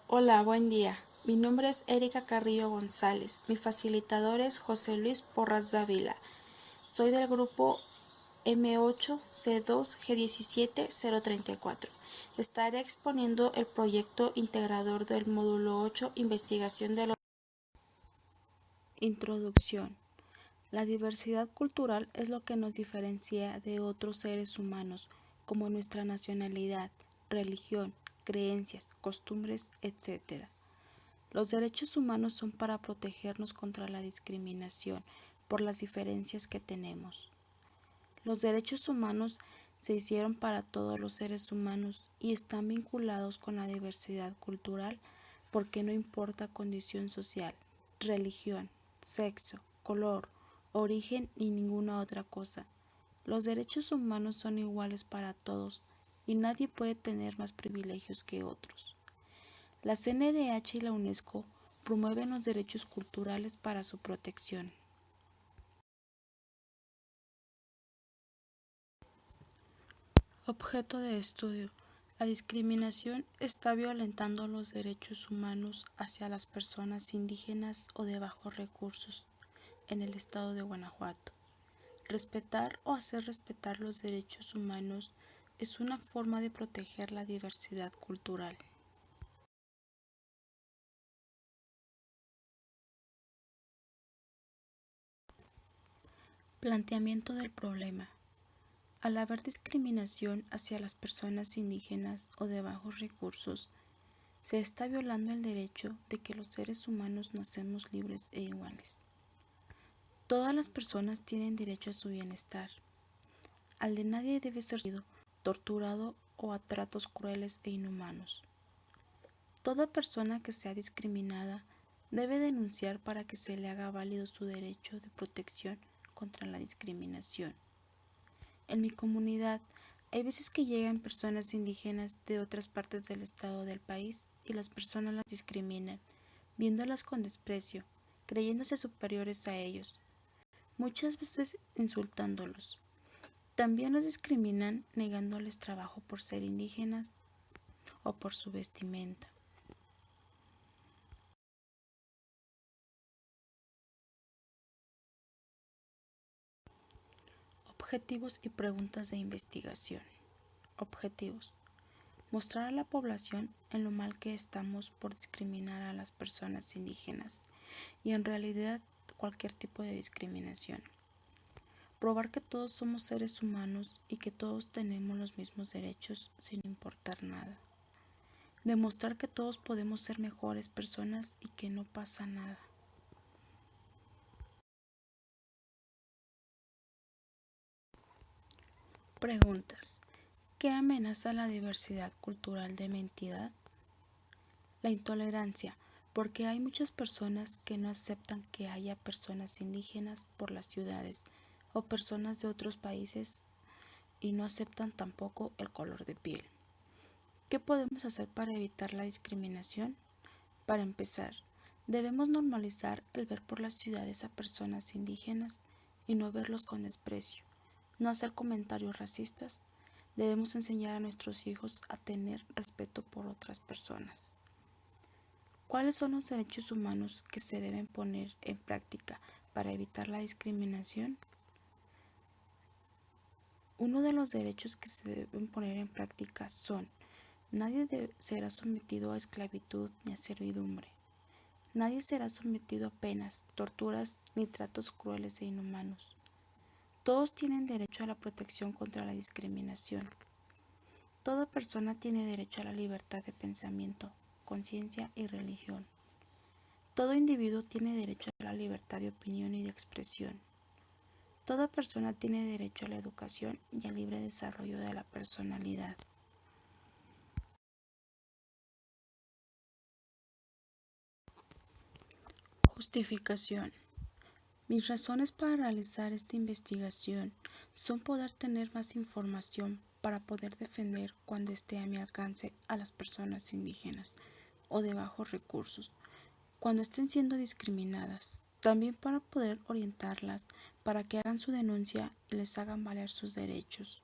Hola, buen día. Mi nombre es Erika Carrillo González. Mi facilitador es José Luis Porras Dávila. Soy del grupo M8C2G17034. Estaré exponiendo el proyecto integrador del módulo 8, investigación de la Introducción. La diversidad cultural es lo que nos diferencia de otros seres humanos, como nuestra nacionalidad, religión, creencias, costumbres, etc. Los derechos humanos son para protegernos contra la discriminación por las diferencias que tenemos. Los derechos humanos se hicieron para todos los seres humanos y están vinculados con la diversidad cultural porque no importa condición social, religión, sexo, color, origen ni ninguna otra cosa. Los derechos humanos son iguales para todos y nadie puede tener más privilegios que otros. La CNDH y la UNESCO promueven los derechos culturales para su protección. Objeto de estudio. La discriminación está violentando los derechos humanos hacia las personas indígenas o de bajos recursos en el estado de Guanajuato. Respetar o hacer respetar los derechos humanos es una forma de proteger la diversidad cultural. Planteamiento del problema. Al haber discriminación hacia las personas indígenas o de bajos recursos, se está violando el derecho de que los seres humanos nacemos libres e iguales. Todas las personas tienen derecho a su bienestar. Al de nadie debe ser torturado o a tratos crueles e inhumanos. Toda persona que sea discriminada debe denunciar para que se le haga válido su derecho de protección contra la discriminación. En mi comunidad hay veces que llegan personas indígenas de otras partes del estado del país y las personas las discriminan, viéndolas con desprecio, creyéndose superiores a ellos, muchas veces insultándolos. También los discriminan negándoles trabajo por ser indígenas o por su vestimenta. Objetivos y preguntas de investigación. Objetivos. Mostrar a la población en lo mal que estamos por discriminar a las personas indígenas y en realidad cualquier tipo de discriminación. Probar que todos somos seres humanos y que todos tenemos los mismos derechos sin importar nada. Demostrar que todos podemos ser mejores personas y que no pasa nada. Preguntas. ¿Qué amenaza la diversidad cultural de mi entidad? La intolerancia, porque hay muchas personas que no aceptan que haya personas indígenas por las ciudades o personas de otros países y no aceptan tampoco el color de piel. ¿Qué podemos hacer para evitar la discriminación? Para empezar, debemos normalizar el ver por las ciudades a personas indígenas y no verlos con desprecio, no hacer comentarios racistas. Debemos enseñar a nuestros hijos a tener respeto por otras personas. ¿Cuáles son los derechos humanos que se deben poner en práctica para evitar la discriminación? Uno de los derechos que se deben poner en práctica son: nadie será sometido a esclavitud ni a servidumbre. Nadie será sometido a penas, torturas ni tratos crueles e inhumanos. Todos tienen derecho a la protección contra la discriminación. Toda persona tiene derecho a la libertad de pensamiento, conciencia y religión. Todo individuo tiene derecho a la libertad de opinión y de expresión. Toda persona tiene derecho a la educación y al libre desarrollo de la personalidad. Justificación. Mis razones para realizar esta investigación son poder tener más información para poder defender cuando esté a mi alcance a las personas indígenas o de bajos recursos, cuando estén siendo discriminadas, también para poder orientarlas para que hagan su denuncia y les hagan valer sus derechos.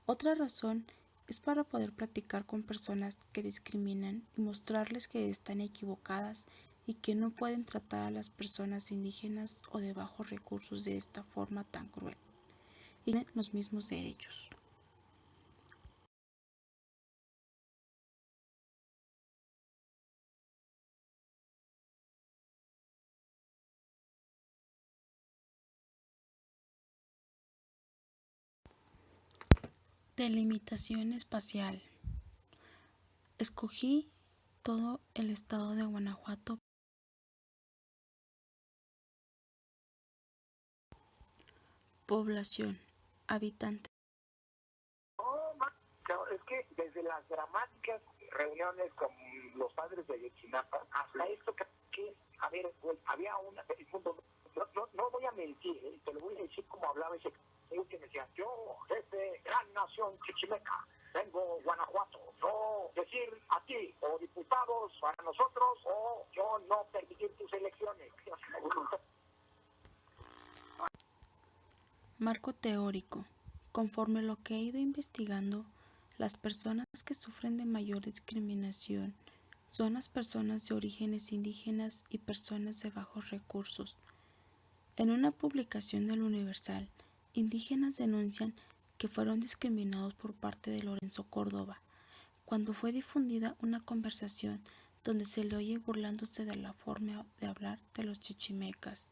Otra razón es para poder platicar con personas que discriminan y mostrarles que están equivocadas y que no pueden tratar a las personas indígenas o de bajos recursos de esta forma tan cruel y tienen los mismos derechos. Delimitación espacial. Escogí todo el estado de Guanajuato. Población, habitantes. No, es que desde las dramáticas reuniones con los padres de Ayotzinapa hasta esto a ver, pues, había una, no voy a mentir, te lo voy a decir como hablaba ese que me decía, yo desde gran nación chichimeca, vengo Guanajuato, no decir a ti o diputados para nosotros o yo no permitir tus elecciones. Marco teórico. Conforme lo que he ido investigando, las personas que sufren de mayor discriminación son las personas de orígenes indígenas y personas de bajos recursos. En una publicación del Universal, indígenas denuncian que fueron discriminados por parte de Lorenzo Córdoba, cuando fue difundida una conversación donde se le oye burlándose de la forma de hablar de los chichimecas.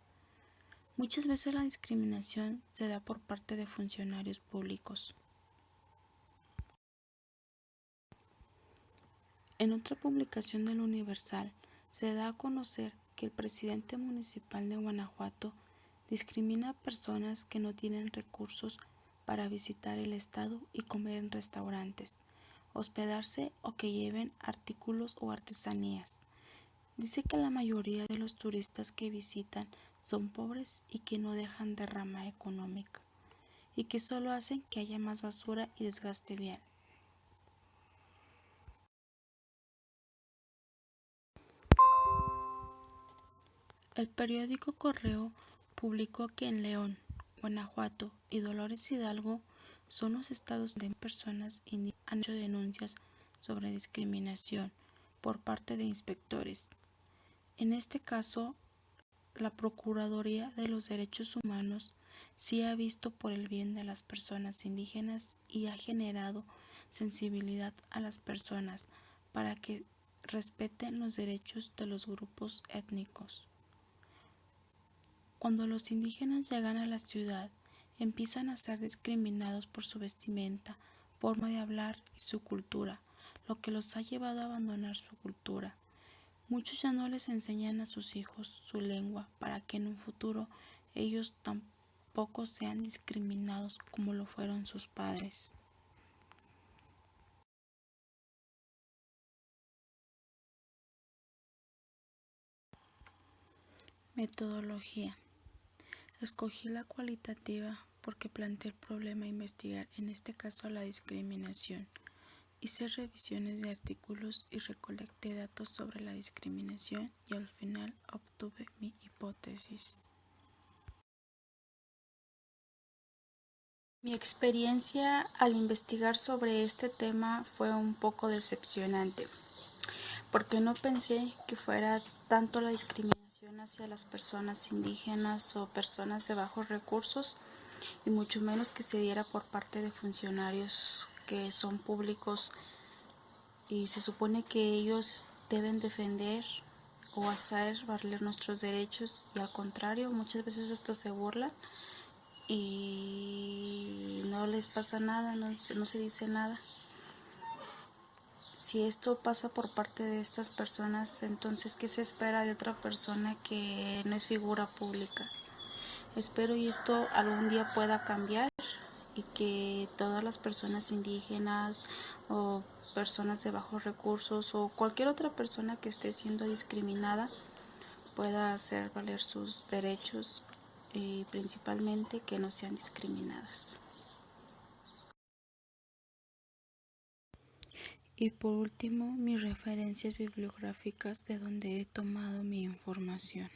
Muchas veces la discriminación se da por parte de funcionarios públicos. En otra publicación del Universal se da a conocer que el presidente municipal de Guanajuato discrimina a personas que no tienen recursos para visitar el estado y comer en restaurantes, hospedarse o que lleven artículos o artesanías. Dice que la mayoría de los turistas que visitan son pobres y que no dejan derrama económica, y que solo hacen que haya más basura y desgaste vial. El periódico Correo publicó que en León, Guanajuato y Dolores Hidalgo son los estados donde personas han hecho denuncias sobre discriminación por parte de inspectores. En este caso, la Procuraduría de los Derechos Humanos sí ha visto por el bien de las personas indígenas y ha generado sensibilidad a las personas para que respeten los derechos de los grupos étnicos. Cuando los indígenas llegan a la ciudad, empiezan a ser discriminados por su vestimenta, forma de hablar y su cultura, lo que los ha llevado a abandonar su cultura. Muchos ya no les enseñan a sus hijos su lengua para que en un futuro ellos tampoco sean discriminados como lo fueron sus padres. Metodología. Escogí la cualitativa porque planteé el problema a investigar, en este caso la discriminación. Hice revisiones de artículos y recolecté datos sobre la discriminación y al final obtuve mi hipótesis. Mi experiencia al investigar sobre este tema fue un poco decepcionante, porque no pensé que fuera tanto la discriminación hacia las personas indígenas o personas de bajos recursos, y mucho menos que se diera por parte de funcionarios que son públicos y se supone que ellos deben defender o hacer valer nuestros derechos, y al contrario, muchas veces hasta se burlan y no les pasa nada, no se dice nada. Si esto pasa por parte de estas personas, entonces ¿qué se espera de otra persona que no es figura pública? Espero y esto algún día pueda cambiar y que todas las personas indígenas o personas de bajos recursos o cualquier otra persona que esté siendo discriminada pueda hacer valer sus derechos y principalmente que no sean discriminadas. Y por último, mis referencias bibliográficas de donde he tomado mi información.